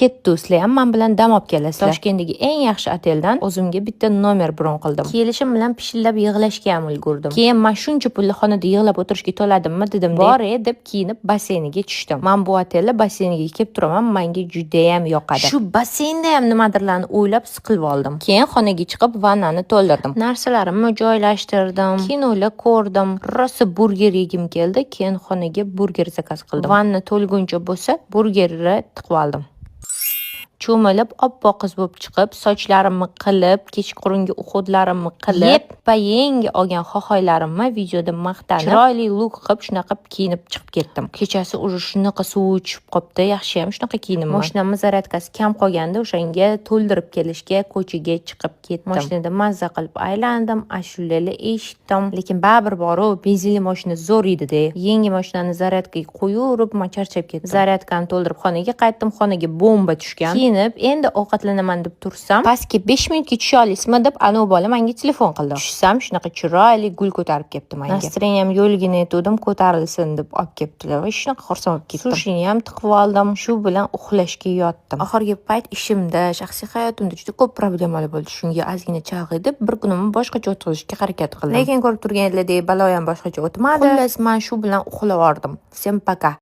ketdi, sizlar ham men bilan dam olib kelasizlar. Toshkentdagi eng yaxshi oteldan o'zimga bitta nomer bron qildim. Kelishim bilan pishillab yig'lashga ham ulgurdim. Keyin men shuncha pulli xonada yig'lab o'tirishga to'ladimmi dedim. Bor deb kiyinib basseyniga tushdim. Men bu otelda basseyniga kelib turaman, menga juda ham yoqadi. Shu basseynda ham nimadirlarni o'ylab siqilib oldim. Keyin xonaga chiqib vannani to'ldirdim. Narsalarimni joylashtirdim. Kinolar ko'rdim. Rosa burger yegim keldi. Keyin xonaga burger zakaz qildim. Vanna to'lguncha bo'lsa, burgerni tiqib oldim. Cho'milib oppoq qiz bo'lib chiqib, sochlarimni qilib, kechqurungi uxudlarimni qilib, yeppa-yangi olgan xohoylarimni videoda maqtanib, chiroyli look qilib, shunaqa kiyinib chiqib ketdim. Kechasi уже shunaqa suv ichib qopdi, yaxshi ham shunaqa kiyindim. Mashinamni zaryadkasi kam qolganda o'shanga to'ldirib kelishga ko'chaga chiqib ketdim. Mashinada mazza qilib aylandim, ashulalar eshitdim, lekin baribir boru benzinli mashina zo'r edi-da. Yangi mashinani zaryadkaga qo'yib, men charchab ketdim. Zaryadkani to'ldirib xonaga qaytdim, xonaga bomba tushgan. Endi ovqatlanaman deb tursam, pastga 5 minutga tusha olasizmi deb anu bola menga telefon qildi. Tushsam, shunaqa chiroyli gul ko'tarib kelibdi menga. Настроением yo'lgina etdim, ko'tarilsin deb olib kelibdilar va shunaqa xursand bo'lib ketdim. Sushini ham tiqib oldim, shu bilan uxlashga yotdim. Oxirgi payt ishimda, shaxsiy hayotimda juda ko'p problemalar bo'ldi. Shunga ozgina chalg'idib, bir kunimni boshqacha o'tkazishga harakat qildim. Lekin ko'rib turganinglardek, balo ham boshqacha o'tmadi. Xullas, men shu bilan uxlab oldim. Всем пока.